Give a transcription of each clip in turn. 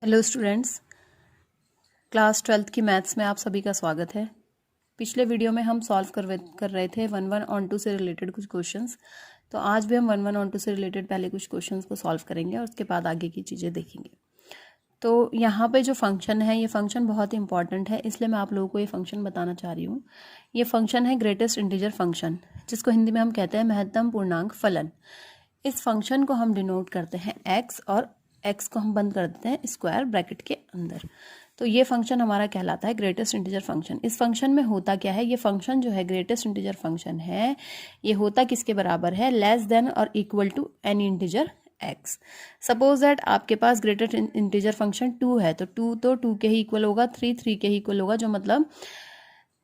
Hello students, class 12th की maths में आप सभी का स्वागत है। पिछले वीडियो में हम सॉल्व कर रहे थे 1-1 ऑन 2 से रिलेटेड कुछ क्वेश्चंस। तो आज भी हम 1-1 ऑन 2 से रिलेटेड पहले कुछ क्वेश्चंस को सॉल्व करेंगे और उसके बाद आगे की चीज़ें देखेंगे। तो यहाँ पे जो फंक्शन है, ये फंक्शन बहुत ही इंपॉर्टेंट है, इसलिए मैं आप लोगों को ये फंक्शन बताना चाह रही हूँ। ये फंक्शन है ग्रेटेस्ट इंटीजर फंक्शन, जिसको हिंदी में हम कहते हैं महत्तम पूर्णांक फलन। इस फंक्शन को हम डिनोट करते हैं एक्स, और एक्स को हम बंद कर देते हैं स्क्वायर ब्रैकेट के अंदर। तो ये फंक्शन हमारा कहलाता है ग्रेटेस्ट इंटीजर फंक्शन। इस फंक्शन में होता क्या है, ये फंक्शन जो है ग्रेटेस्ट इंटीजर फंक्शन है, ये होता किसके बराबर है, लेस देन और equal to any integer x. Suppose that आपके पास ग्रेटेस्ट इंटीजर फंक्शन 2 है, तो 2 तो 2 के ही इक्वल होगा, 3 के ही इक्वल होगा, जो मतलब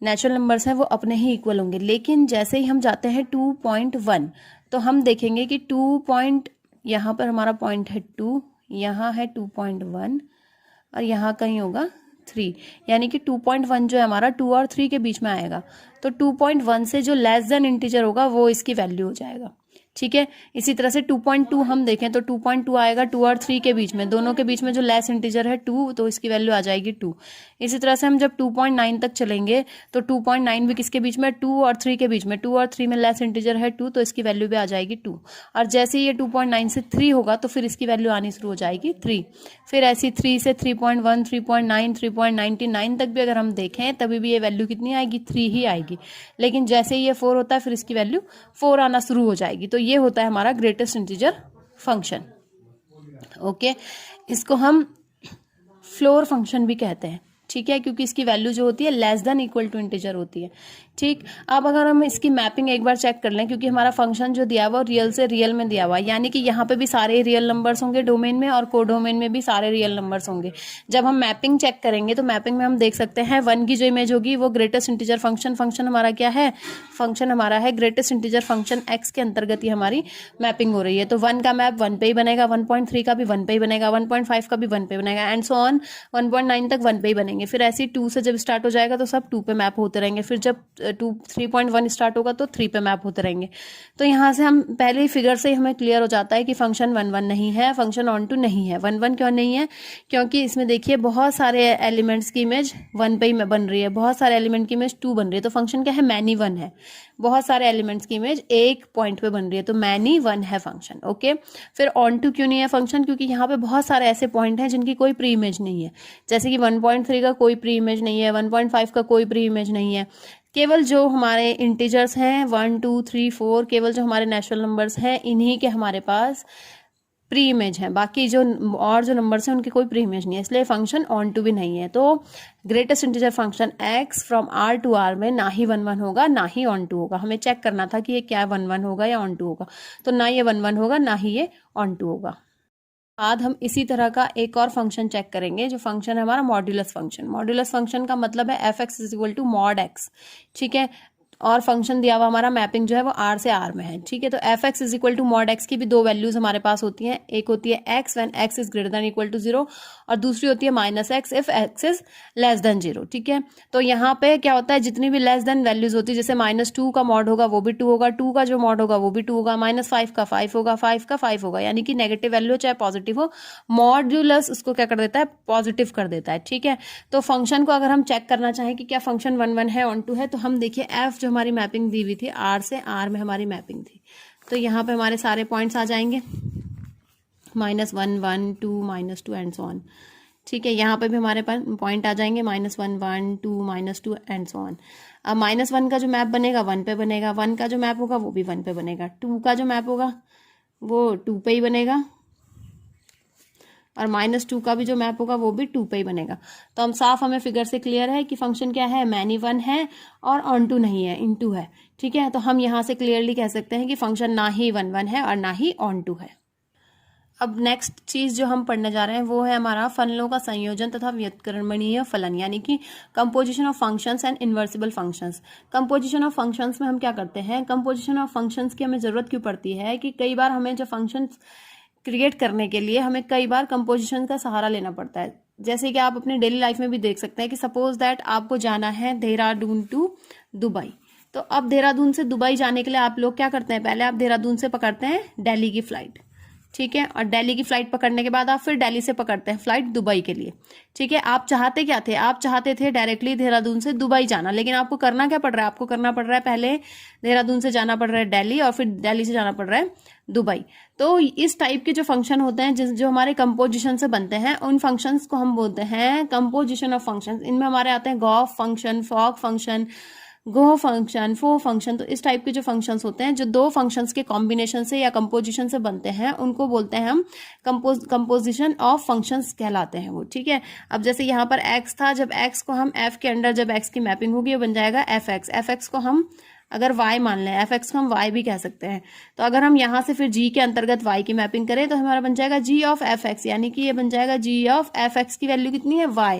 नेचुरल नंबर्स हैं वो अपने ही इक्वल होंगे। लेकिन जैसे ही हम जाते हैं 2.1, तो हम देखेंगे कि 2 यहाँ पर हमारा पॉइंट है 2, यहाँ है 2.1 और यहाँ कहीं होगा 3, यानी कि 2.1 जो है हमारा 2 और 3 के बीच में आएगा। तो 2.1 से जो लेस देन इंटीजर होगा वो इसकी वैल्यू हो जाएगा। ठीक है, इसी तरह से 2.2 हम देखें तो 2.2 आएगा 2 और 3 के बीच में, दोनों के बीच में जो लेस इंटीजर है 2, तो इसकी वैल्यू आ जाएगी 2। इसी तरह से हम जब 2.9 तक चलेंगे तो 2.9 भी किसके बीच में, 2 और 3 के बीच में, 2 और 3 में लेस इंटीजर है 2, तो इसकी वैल्यू भी आ जाएगी 2। और जैसे ही ये 2.9 से 3 होगा तो फिर इसकी वैल्यू आनी शुरू हो जाएगी 3। फिर ऐसी 3 से 3.1, 3.9, 3.99 तक भी अगर हम देखें तभी भी ये वैल्यू कितनी आएगी, 3 ही आएगी। लेकिन जैसे ही ये 4 होता है फिर इसकी वैल्यू 4 आना शुरू हो जाएगी। तो ये होता है हमारा ग्रेटेस्ट इंटीजर फंक्शन। ओके, इसको हम फ्लोर फंक्शन भी कहते हैं। ठीक है, क्योंकि इसकी वैल्यू जो होती है less than equal to integer होती है। ठीक, अब अगर हम इसकी मैपिंग एक बार चेक कर लें, क्योंकि हमारा फंक्शन जो दिया हुआ रियल से रियल में दिया हुआ है, यानी कि यहाँ पे भी सारे रियल नंबर्स होंगे डोमेन में, और को डोमेन में भी सारे रियल नंबर्स होंगे। जब हम मैपिंग चेक करेंगे तो मैपिंग में हम देख सकते हैं 1 की जो इमेज होगी वो ग्रेटेस्ट इंटीजर फंक्शन हमारा क्या है, फंक्शन हमारा है ग्रेटेस्ट इंटीजर फंक्शन एक्स के अंतर्गत ही हमारी मैपिंग हो रही है। तो 1 का मैप 1 पे ही बनेगा, 1.3 का भी 1 पे ही बनेगा, 1.5 का भी 1 पे बनेगा, एंड सो ऑन 1.9 तक 1 पे ही बनेंगे। फिर ऐसे 2 से जब स्टार्ट हो जाएगा तो सब 2 पे मैप होते रहेंगे। फिर जब 3.1 स्टार्ट होगा तो 3 पे मैप होते रहेंगे। तो यहाँ से हम पहले ही फिगर से ही हमें क्लियर हो जाता है कि फंक्शन 1-1 नहीं है, फंक्शन ऑन टू नहीं है। 1-1 क्यों नहीं है, क्योंकि इसमें देखिए बहुत सारे एलिमेंट्स की इमेज 1 पे ही बन रही है, बहुत सारे एलिमेंट की इमेज 2 बन रही है। तो फंक्शन क्या है, मैनी 1 है। बहुत सारे एलिमेंट्स की इमेज एक पॉइंट पे बन रही है, तो मैनी 1 है फंक्शन। ओके, फिर ऑन टू क्यों नहीं है फंक्शन, क्योंकि यहाँ पे बहुत सारे ऐसे पॉइंट हैं जिनकी कोई प्री इमेज नहीं है। जैसे कि 1.3 का कोई प्री इमेज नहीं है, 1.5 का कोई प्री इमेज नहीं है। केवल जो हमारे इंटीजर्स हैं 1, 2, 3, 4, केवल जो हमारे नेचुरल नंबर्स हैं इन्हीं के हमारे पास प्री इमेज है। बाकी जो और जो नंबर्स हैं उनकी कोई प्री इमेज नहीं है, इसलिए फंक्शन ऑन टू भी नहीं है। तो greatest integer function x from R to R में ना ही 1-1 होगा ना ही ऑन टू होगा। हमें चेक करना था कि ये क्या 1-1 होगा या ऑन टू होगा, तो ना ये 1-1 होगा ना ही ये ऑन टू होगा। बाद हम इसी तरह का एक और फंक्शन चेक करेंगे, जो फंक्शन है हमारा मॉड्यूलस फंक्शन। मॉड्यूलस फंक्शन का मतलब है f(x) = mod x। ठीक है, और फंक्शन दिया हुआ हमारा मैपिंग जो है वो r से r में है। ठीक है, तो f(x) = mod x की भी 2 वैल्यूज हमारे पास होती हैं। एक होती है x when x is greater than equal to 0, और दूसरी होती है -x if x is less than 0। ठीक है, तो यहाँ पे क्या होता है, जितनी भी लेस देन वैल्यूज होती है, जैसे -2 का मॉड होगा वो भी 2 होगा, 2 का जो मॉड होगा वो भी 2 होगा, -5 का 5 होगा, 5 का 5 होगा, यानी कि नेगेटिव वैल्यू चाहे पॉजिटिव हो, मॉड्यूलस उसको क्या कर देता है, पॉजिटिव कर देता है। ठीक है, तो फंक्शन को अगर हम चेक करना चाहें कि क्या फंक्शन 1-1 है, ऑन टू है, तो हम देखिए f जो हमारी मैपिंग दी हुई थी r से r में हमारी मैपिंग थी, तो यहाँ पे हमारे सारे पॉइंट्स आ जाएंगे -1, 1, 2, -2 एंड सो ऑन। ठीक है, यहाँ पे भी हमारे पास पॉइंट आ जाएंगे -1, 1, 2, -2 एंड सो ऑन। अब -1 का जो मैप बनेगा 1 पे बनेगा, 1 का जो मैप होगा वो भी 1 पे बनेगा, 2 का जो मैप होगा वो 2 पे ही बनेगा, और -2 का भी जो मैप होगा वो भी 2 पे ही बनेगा। तो हम साफ, हमें फिगर से क्लियर है कि फंक्शन क्या है, मैनी 1 है और ऑन टू नहीं है, इन टू है। ठीक है, तो हम यहाँ से क्लियरली कह सकते हैं कि फंक्शन ना ही 1-1 है और ना ही ऑन टू है। अब नेक्स्ट चीज जो हम पढ़ने जा रहे हैं वो है हमारा फलनों का संयोजन तथा व्युत्क्रमणीय फलन, यानी कि composition of functions and invertible functions. Composition of functions में हम क्या करते हैं, कंपोजिशन ऑफ फंक्शंस की हमें जरूरत क्यों पड़ती है कि कई बार हमें जो फंक्शंस क्रिएट करने के लिए हमें कई बार कंपोजिशन का सहारा लेना पड़ता है। जैसे कि आप अपनी डेली लाइफ में भी देख सकते हैं कि सपोज दैट आपको जाना है देहरादून टू दुबई। तो अब देहरादून से दुबई जाने के लिए आप लोग क्या करते हैं, पहले आप देहरादून से पकड़ते हैं दिल्ली की फ्लाइट, ठीक है, और दिल्ली की फ्लाइट पकड़ने के बाद आप फिर दिल्ली से पकड़ते हैं फ्लाइट दुबई के लिए, ठीक है। आप चाहते क्या थे, आप चाहते थे डायरेक्टली देहरादून से दुबई जाना, लेकिन आपको करना क्या पड़ रहा है, आपको करना पड़ रहा है पहले देहरादून से जाना पड़ रहा है दिल्ली और फिर दिल्ली से जाना पड़ रहा है दुबई। तो इस टाइप के जो फंक्शन होते हैं जो हमारे कंपोजिशन से बनते हैं, उन फंक्शंस को हम बोलते हैं कंपोजिशन ऑफ फंक्शंस। इनमें हमारे आते हैं गॉफ फंक्शन, फॉग फंक्शन, गो फंक्शन, फो फंक्शन। तो इस टाइप के जो फंक्शंस होते हैं जो दो फंक्शंस के कॉम्बिनेशन से या कंपोजिशन से बनते हैं, उनको बोलते हैं हम कंपोजिशन ऑफ फंक्शंस कहलाते हैं वो, ठीक है। अब जैसे यहाँ पर x था, जब x को हम f के अंडर जब x की मैपिंग होगी वो बन जाएगा fx। fx को हम अगर y मान लें, fx को हम y भी कह सकते हैं। तो अगर हम यहाँ से फिर g के अंतर्गत y की मैपिंग करें तो हमारा बन जाएगा g ऑफ fx, यानी कि ये बन जाएगा g ऑफ fx की वैल्यू कितनी है, y।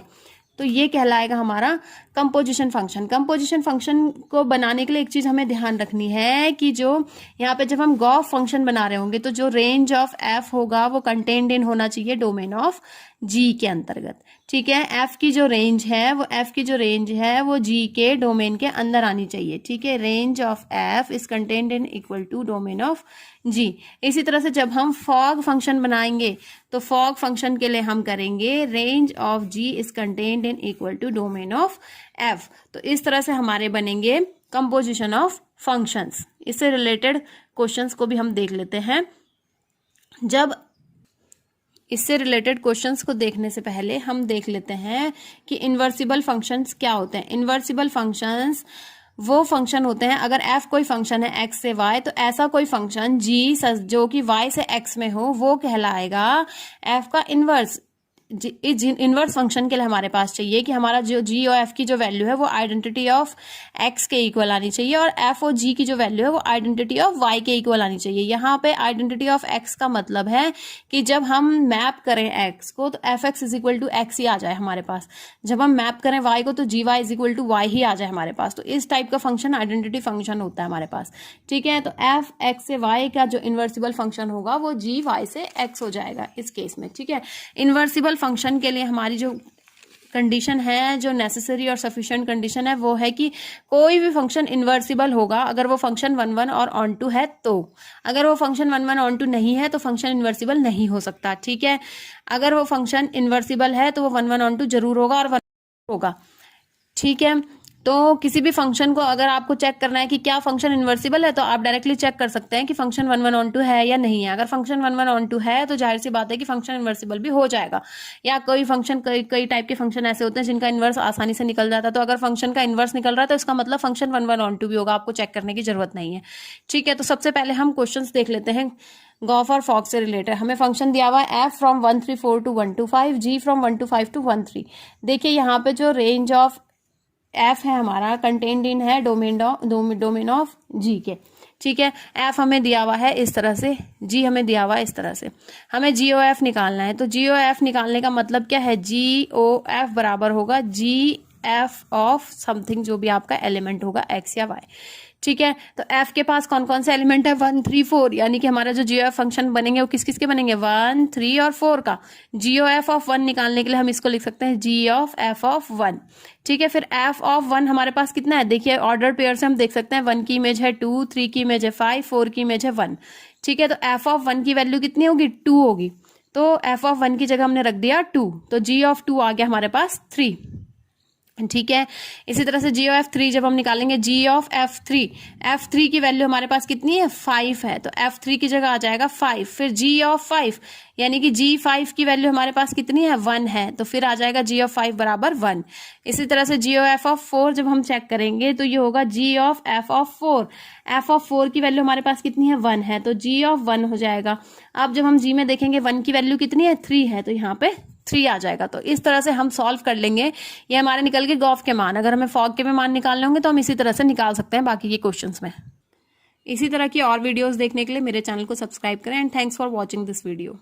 तो ये कहलाएगा हमारा कंपोजिशन फंक्शन। कंपोजिशन फंक्शन को बनाने के लिए एक चीज हमें ध्यान रखनी है कि जो यहाँ पे जब हम गॉफ फंक्शन बना रहे होंगे तो जो रेंज ऑफ एफ होगा वो कंटेन्ड इन होना चाहिए डोमेन ऑफ जी के अंतर्गत, ठीक है। एफ की जो रेंज है वो जी के डोमेन के अंदर आनी चाहिए, ठीक है। Range of F is contained in equal to domain of G. इसी तरह से जब हम फॉग फंक्शन बनाएंगे तो फॉग फंक्शन के लिए हम करेंगे range of G is contained in equal to domain of F. तो इस तरह से हमारे बनेंगे कंपोजिशन ऑफ फंक्शंस। इससे रिलेटेड क्वेश्चंस को भी हम देख लेते हैं। जब इससे रिलेटेड क्वेश्चंस को देखने से पहले हम देख लेते हैं कि इन्वर्सिबल फंक्शंस क्या होते हैं। इन्वर्सिबल फंक्शंस वो फंक्शन होते हैं, अगर f कोई फंक्शन है x से y, तो ऐसा कोई फंक्शन g जो कि y से x में हो वो कहलाएगा f का इन्वर्स। इन्वर्स फंक्शन के लिए हमारे पास चाहिए कि हमारा जो g और f की जो वैल्यू है वो आइडेंटिटी ऑफ x के इक्वल आनी चाहिए और f और g की जो वैल्यू है वो आइडेंटिटी ऑफ y के इक्वल आनी चाहिए। यहाँ पे आइडेंटिटी ऑफ x का मतलब है कि जब हम मैप करें x को तो fx is equal to x ही आ जाए हमारे पास, जब हम मैप करें y को तो gy is equal to y ही आ जाए हमारे पास। तो इस टाइप का फंक्शन आइडेंटिटी फंक्शन होता है हमारे पास, ठीक है। तो f x से y का जो इन्वर्सिबल फंक्शन होगा वो g y से x हो जाएगा इस केस में, ठीक है। इन्वर्सिबल फंक्शन के लिए हमारी जो कंडीशन है, जो नेसेसरी और सफिशिएंट कंडीशन है, वो है कि कोई भी फंक्शन इन्वर्सिबल होगा अगर वो फंक्शन 1 1 और ऑन टू है। तो अगर वो फंक्शन 1 1 ऑन टू नहीं है तो फंक्शन इन्वर्सिबल नहीं हो सकता, ठीक है। अगर वो फंक्शन इन्वर्सिबल है तो वो 1 1 ऑन टू जरूर होगा और 1 होगा, ठीक है। तो किसी भी फंक्शन को अगर आपको चेक करना है कि क्या फंक्शन इन्वर्सिबल है तो आप डायरेक्टली चेक कर सकते हैं कि फंक्शन 1 1 ऑन टू है या नहीं है। अगर फंक्शन 1 1 ऑन टू है तो जाहिर सी बात है कि फंक्शन इन्वर्सिबल भी हो जाएगा। या कोई फंक्शन कई टाइप के फंक्शन ऐसे होते हैं जिनका इन्वर्स आसानी से निकल जाता है, तो अगर फंक्शन का इन्वर्स निकल रहा है तो इसका मतलब फंक्शन 1 1 ऑन टू भी होगा, आपको चेक करने की जरूरत नहीं है, ठीक है। तो सबसे पहले हम क्वेश्चन देख लेते हैं गॉफ और फॉग से रिलेटेड। हमें फंक्शन दिया हुआ है f from 1 3 4 to 1 2 5, g from 1 2 5 to 1 3। देखिए यहाँ पे जो रेंज ऑफ f है हमारा कंटेन्ड इन है डोमेन ऑफ g के, ठीक है। f हमें दिया हुआ है इस तरह से, g हमें दिया हुआ है इस तरह से। हमें GOF निकालना है, तो GOF निकालने का मतलब क्या है, GOF बराबर होगा GF ऑफ समथिंग, जो भी आपका एलिमेंट होगा x या y, ठीक है। तो f के पास कौन कौन से एलिमेंट है, 1 3 4, यानी कि हमारा जो GOF फंक्शन बनेंगे वो किस किस के बनेंगे, 1 3 और 4 का। GOF ऑफ 1 निकालने के लिए हम इसको लिख सकते हैं G ऑफ f ऑफ 1, ठीक है। फिर f ऑफ 1 हमारे पास कितना है, देखिए ऑर्डर पेयर से हम देख सकते हैं 1 की इमेज है 2, 3 की इमेज है 5, 4 की इमेज है 1, ठीक है। तो f ऑफ 1 की वैल्यू कितनी होगी, 2 होगी। तो f ऑफ 1 की जगह हमने रख दिया 2, तो G ऑफ 2 आ गया हमारे पास 3, ठीक है। इसी तरह से G ऑफ F3 जब हम निकालेंगे, G ऑफ F3 की वैल्यू हमारे पास कितनी है, 5 है, तो F3 की जगह आ जाएगा 5। फिर G ऑफ 5 यानी कि G5 की वैल्यू हमारे पास कितनी है, 1 है, तो फिर आ जाएगा G ऑफ 5 बराबर 1। इसी तरह से G ऑफ F ऑफ 4 जब हम चेक करेंगे तो ये होगा G of F of 4। F of 4 की वैल्यू हमारे पास कितनी है, 1 है, तो G ऑफ 1 हो जाएगा। अब जब हम G में देखेंगे 1 की वैल्यू कितनी है, 3 है, तो यहाँ पे 3 आ जाएगा। तो इस तरह से हम सॉल्व कर लेंगे। ये हमारे निकल के गॉफ के मान, अगर हमें फॉग के भी मान निकालने होंगे तो हम इसी तरह से निकाल सकते हैं बाकी के क्वेश्चंस में। इसी तरह की और वीडियोस देखने के लिए मेरे चैनल को सब्सक्राइब करें and thanks for watching this video.